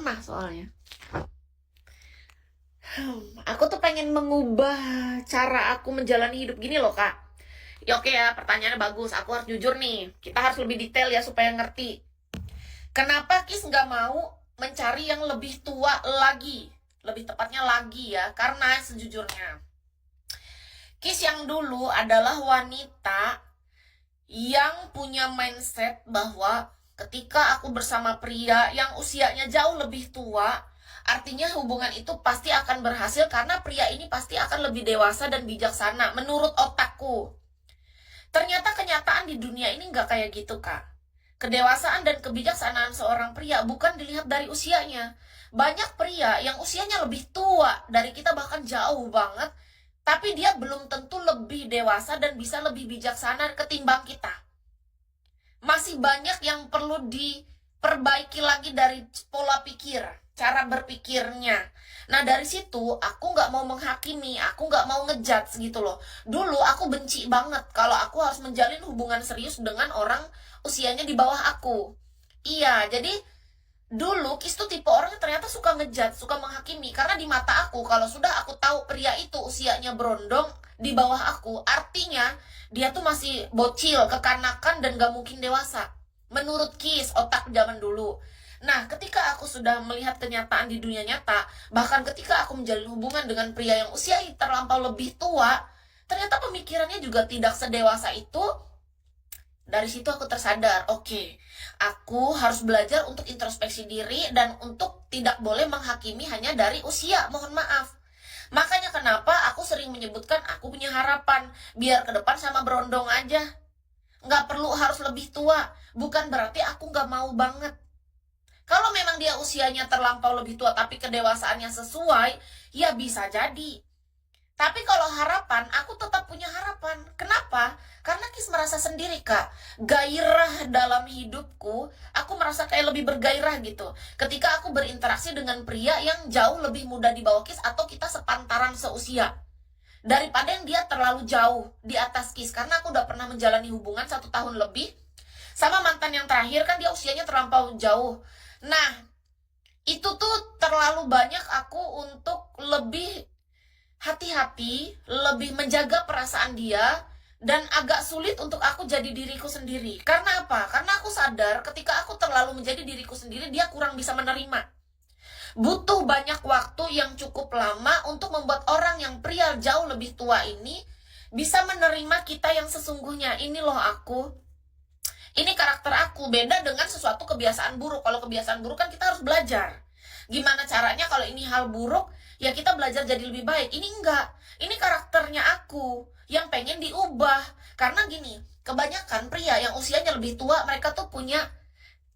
pernah soalnya. Aku tuh pengen mengubah cara aku menjalani hidup gini loh, Kak. Ya oke ya, pertanyaannya bagus. Aku harus jujur nih. Kita harus lebih detail ya supaya ngerti. Kenapa Kis nggak mau mencari yang lebih tua lagi? Lebih tepatnya lagi ya, karena sejujurnya Kis yang dulu adalah wanita yang punya mindset bahwa ketika aku bersama pria yang usianya jauh lebih tua, artinya hubungan itu pasti akan berhasil karena pria ini pasti akan lebih dewasa dan bijaksana menurut otakku. Ternyata kenyataan di dunia ini nggak kayak gitu, Kak. Kedewasaan dan kebijaksanaan seorang pria bukan dilihat dari usianya. Banyak pria yang usianya lebih tua dari kita, bahkan jauh banget, tapi dia belum tentu lebih dewasa dan bisa lebih bijaksana ketimbang kita. Masih banyak yang perlu diperbaiki lagi dari pola pikir, cara berpikirnya. Nah dari situ aku nggak mau menghakimi, aku nggak mau ngejudge gitu loh. Dulu aku benci banget kalau aku harus menjalin hubungan serius dengan orang usianya di bawah aku. Iya, jadi dulu Kis tuh tipe orang yang ternyata suka ngejudge, suka menghakimi. Karena di mata aku, kalau sudah aku tahu pria itu usianya berondong di bawah aku, artinya dia tuh masih bocil, kekanakan, dan gak mungkin dewasa. Menurut Kis, otak zaman dulu. Nah, ketika aku sudah melihat kenyataan di dunia nyata, bahkan ketika aku menjalin hubungan dengan pria yang usia terlampau lebih tua, ternyata pemikirannya juga tidak sedewasa itu. Dari situ aku tersadar, oke, aku harus belajar untuk introspeksi diri dan untuk tidak boleh menghakimi hanya dari usia, mohon maaf. Makanya kenapa aku sering menyebutkan aku punya harapan, biar ke depan sama berondong aja. Nggak perlu harus lebih tua, bukan berarti aku nggak mau banget. Kalau memang dia usianya terlampau lebih tua tapi kedewasaannya sesuai, ya bisa jadi. Tapi kalau harapan, aku tetap punya harapan. Kenapa? Karena Kis merasa sendiri, Kak. Gairah dalam hidupku, aku merasa kayak lebih bergairah gitu. Ketika aku berinteraksi dengan pria yang jauh lebih muda di bawah Kis atau kita sepantaran seusia. Daripada yang dia terlalu jauh di atas Kis. Karena aku udah pernah menjalani hubungan 1 tahun lebih. Sama mantan yang terakhir kan dia usianya terlampau jauh. Nah, itu tuh terlalu banyak aku untuk lebih hati-hati, lebih menjaga perasaan dia, dan agak sulit untuk aku jadi diriku sendiri. Karena apa? Karena aku sadar ketika aku terlalu menjadi diriku sendiri, dia kurang bisa menerima. Butuh banyak waktu yang cukup lama untuk membuat orang yang pria jauh lebih tua ini bisa menerima kita yang sesungguhnya. Ini loh aku. Ini karakter aku. Beda dengan sesuatu kebiasaan buruk. Kalau kebiasaan buruk kan kita harus belajar. Gimana caranya kalau ini hal buruk, ya kita belajar jadi lebih baik. Ini enggak. Ini karakternya aku yang pengen diubah. Karena gini, kebanyakan pria yang usianya lebih tua, mereka tuh punya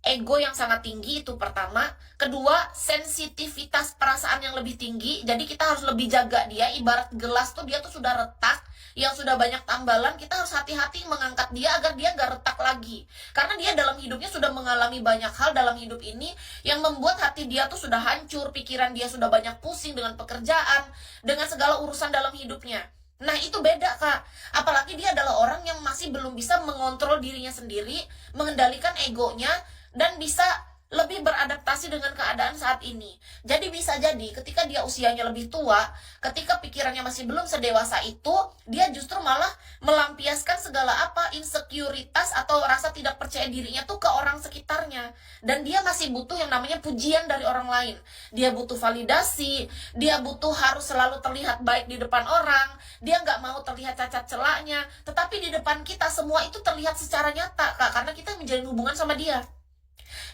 ego yang sangat tinggi, itu pertama. Kedua, sensitivitas perasaan yang lebih tinggi. Jadi kita harus lebih jaga dia. Ibarat gelas tuh dia tuh sudah retak, yang sudah banyak tambalan, kita harus hati-hati mengangkat dia agar dia gak retak lagi. Karena dia dalam hidupnya sudah mengalami banyak hal dalam hidup ini yang membuat hati dia tuh sudah hancur, pikiran dia sudah banyak pusing dengan pekerjaan, dengan segala urusan dalam hidupnya. Nah itu beda, Kak. Apalagi dia adalah orang yang masih belum bisa mengontrol dirinya sendiri, mengendalikan egonya, dan bisa lebih beradaptasi dengan keadaan saat ini. Jadi bisa jadi ketika dia usianya lebih tua, ketika pikirannya masih belum sedewasa itu, dia justru malah melampiaskan segala apa insekuritas atau rasa tidak percaya dirinya tuh ke orang sekitarnya. Dan dia masih butuh yang namanya pujian dari orang lain. Dia butuh validasi, dia butuh harus selalu terlihat baik di depan orang, dia nggak mau terlihat cacat celaknya. Tetapi di depan kita semua itu terlihat secara nyata, Kak, karena kita menjalin hubungan sama dia.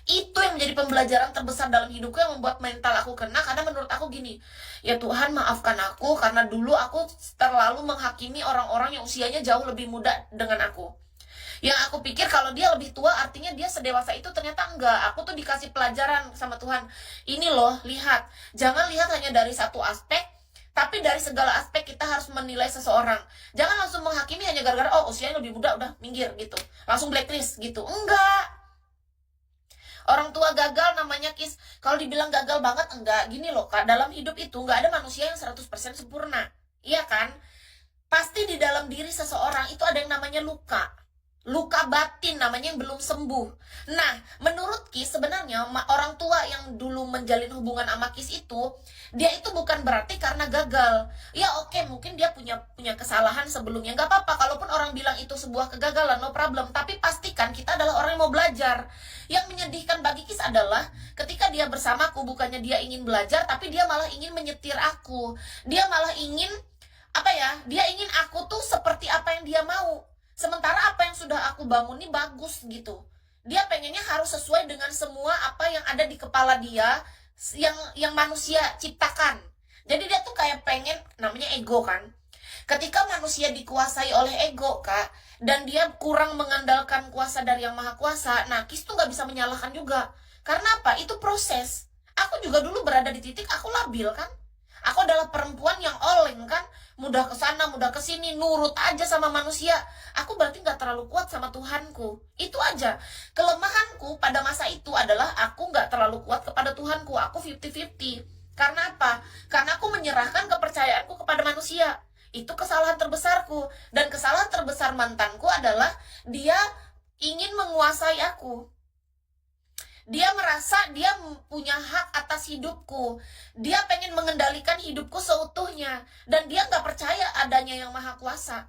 Itu yang menjadi pembelajaran terbesar dalam hidupku, yang membuat mental aku kena. Karena menurut aku gini, ya Tuhan maafkan aku karena dulu aku terlalu menghakimi orang-orang yang usianya jauh lebih muda dengan aku. Yang aku pikir kalau dia lebih tua artinya dia sedewasa itu, ternyata enggak. Aku tuh dikasih pelajaran sama Tuhan. Ini loh, lihat. Jangan lihat hanya dari satu aspek, tapi dari segala aspek kita harus menilai seseorang. Jangan langsung menghakimi hanya gara-gara oh usianya lebih muda udah minggir gitu. Langsung blacklist gitu. Enggak. Orang tua gagal namanya Kis. Kalau dibilang gagal banget, enggak. Gini loh, Kak. Dalam hidup itu enggak ada manusia yang 100% sempurna. Iya kan? Pasti di dalam diri seseorang itu ada yang namanya luka. luka batin namanya yang belum sembuh. Nah, menurut Kis sebenarnya orang tua yang dulu menjalin hubungan sama Kis itu, dia itu bukan berarti karena gagal. Ya oke, mungkin dia punya kesalahan sebelumnya, nggak apa-apa. Kalaupun orang bilang itu sebuah kegagalan, no problem. Tapi pastikan kita adalah orang yang mau belajar. Yang menyedihkan bagi Kis adalah ketika dia bersamaku, bukannya dia ingin belajar, tapi dia malah ingin menyetir aku. Dia malah ingin dia ingin aku tuh seperti apa yang dia mau. Sementara apa yang sudah aku bangun ini bagus gitu. Dia pengennya harus sesuai dengan semua apa yang ada di kepala dia, yang manusia ciptakan. Jadi dia tuh kayak pengen, namanya ego kan. Ketika manusia dikuasai oleh ego, Kak, dan dia kurang mengandalkan kuasa dari Yang Maha Kuasa, nah Kis tuh gak bisa menyalahkan juga. Karena apa? Itu proses. Aku juga dulu berada di titik aku labil kan. Aku adalah perempuan yang oleng kan, mudah kesana, mudah kesini, nurut aja sama manusia. Aku berarti gak terlalu kuat sama Tuhanku. Itu aja. Kelemahanku pada masa itu adalah aku gak terlalu kuat kepada Tuhanku. Aku 50-50. Karena apa? Karena aku menyerahkan kepercayaanku kepada manusia. Itu kesalahan terbesarku. Dan kesalahan terbesar mantanku adalah dia ingin menguasai aku. Dia merasa dia punya hak atas hidupku. Dia pengen mengendalikan hidupku seutuhnya. Dan dia gak percaya adanya Yang Maha Kuasa.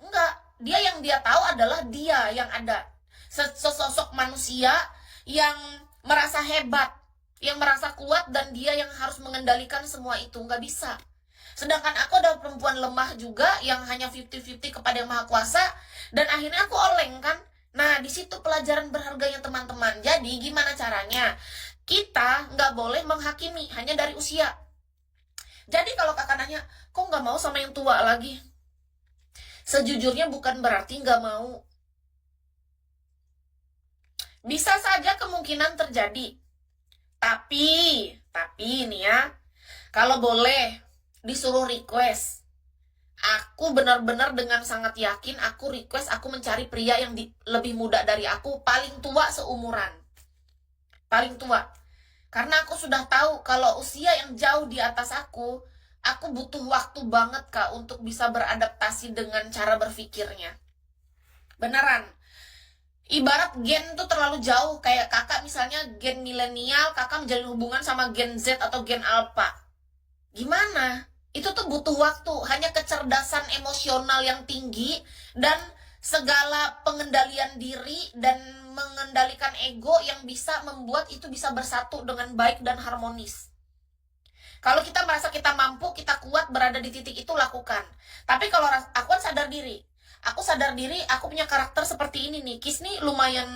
Enggak. Yang dia tahu adalah dia yang ada. Sesosok manusia yang merasa hebat, yang merasa kuat, dan dia yang harus mengendalikan semua itu. Nggak bisa. Sedangkan aku adalah perempuan lemah juga, yang hanya 50-50 kepada Yang Maha Kuasa. Dan akhirnya aku oleng kan. Nah, di situ pelajaran berharganya teman-teman. Jadi, gimana caranya? Kita nggak boleh menghakimi hanya dari usia. Jadi, kalau kakak nanya, kok nggak mau sama yang tua lagi? Sejujurnya bukan berarti nggak mau. Bisa saja kemungkinan terjadi. Tapi nih ya, kalau boleh disuruh request, aku benar-benar dengan sangat yakin aku request aku mencari pria yang lebih muda dari aku, paling tua seumuran. Paling tua. Karena aku sudah tahu kalau usia yang jauh di atas aku butuh waktu banget Kak untuk bisa beradaptasi dengan cara berpikirnya. Beneran. Ibarat gen tuh terlalu jauh. Kayak kakak misalnya gen milenial, kakak menjalin hubungan sama gen Z atau gen alpha. Gimana? Itu tuh butuh waktu. Hanya kecerdasan emosional yang tinggi dan segala pengendalian diri dan mengendalikan ego yang bisa membuat itu bisa bersatu dengan baik dan harmonis. Kalau kita merasa kita mampu, kita kuat berada di titik itu, lakukan. Tapi kalau aku kan sadar diri. Aku sadar diri, aku punya karakter seperti ini nih. Kis nih lumayan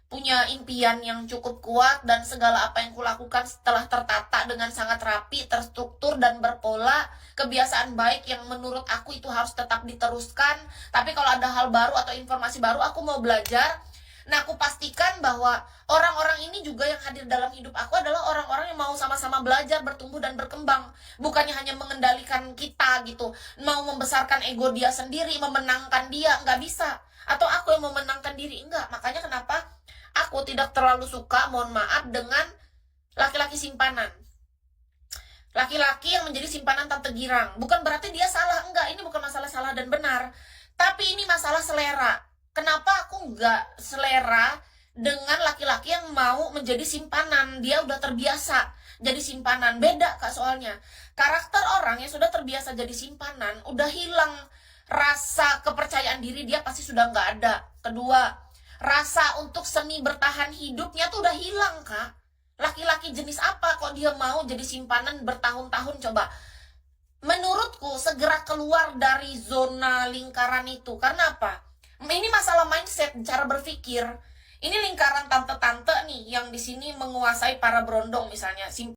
punya impian yang cukup kuat, dan segala apa yang kulakukan setelah tertata dengan sangat rapi, terstruktur, dan berpola. Kebiasaan baik yang menurut aku itu harus tetap diteruskan. Tapi kalau ada hal baru atau informasi baru, aku mau belajar. Nah, aku pastikan bahwa orang-orang ini juga yang hadir dalam hidup aku adalah orang-orang yang mau sama-sama belajar, bertumbuh, dan berkembang. Bukannya hanya mengendalikan kita gitu, mau membesarkan ego dia sendiri, memenangkan dia, nggak bisa. Atau aku yang memenangkan diri, enggak. Makanya kenapa aku tidak terlalu suka, mohon maaf, dengan laki-laki simpanan. Laki-laki yang menjadi simpanan Tante Girang. Bukan berarti dia salah, enggak. Ini bukan masalah salah dan benar. Tapi ini masalah selera. Kenapa aku nggak selera dengan laki-laki yang mau menjadi simpanan? Dia udah terbiasa jadi simpanan. Beda Kak soalnya. Karakter orang yang sudah terbiasa jadi simpanan, udah hilang rasa kepercayaan diri, dia pasti sudah nggak ada. Kedua, rasa untuk seni bertahan hidupnya tuh udah hilang Kak. Laki-laki jenis apa kok dia mau jadi simpanan bertahun-tahun? Coba. Menurutku segera keluar dari zona lingkaran itu. Karena apa? Ini masalah mindset, cara berpikir. Ini lingkaran tante-tante nih yang di sini menguasai para berondong misalnya.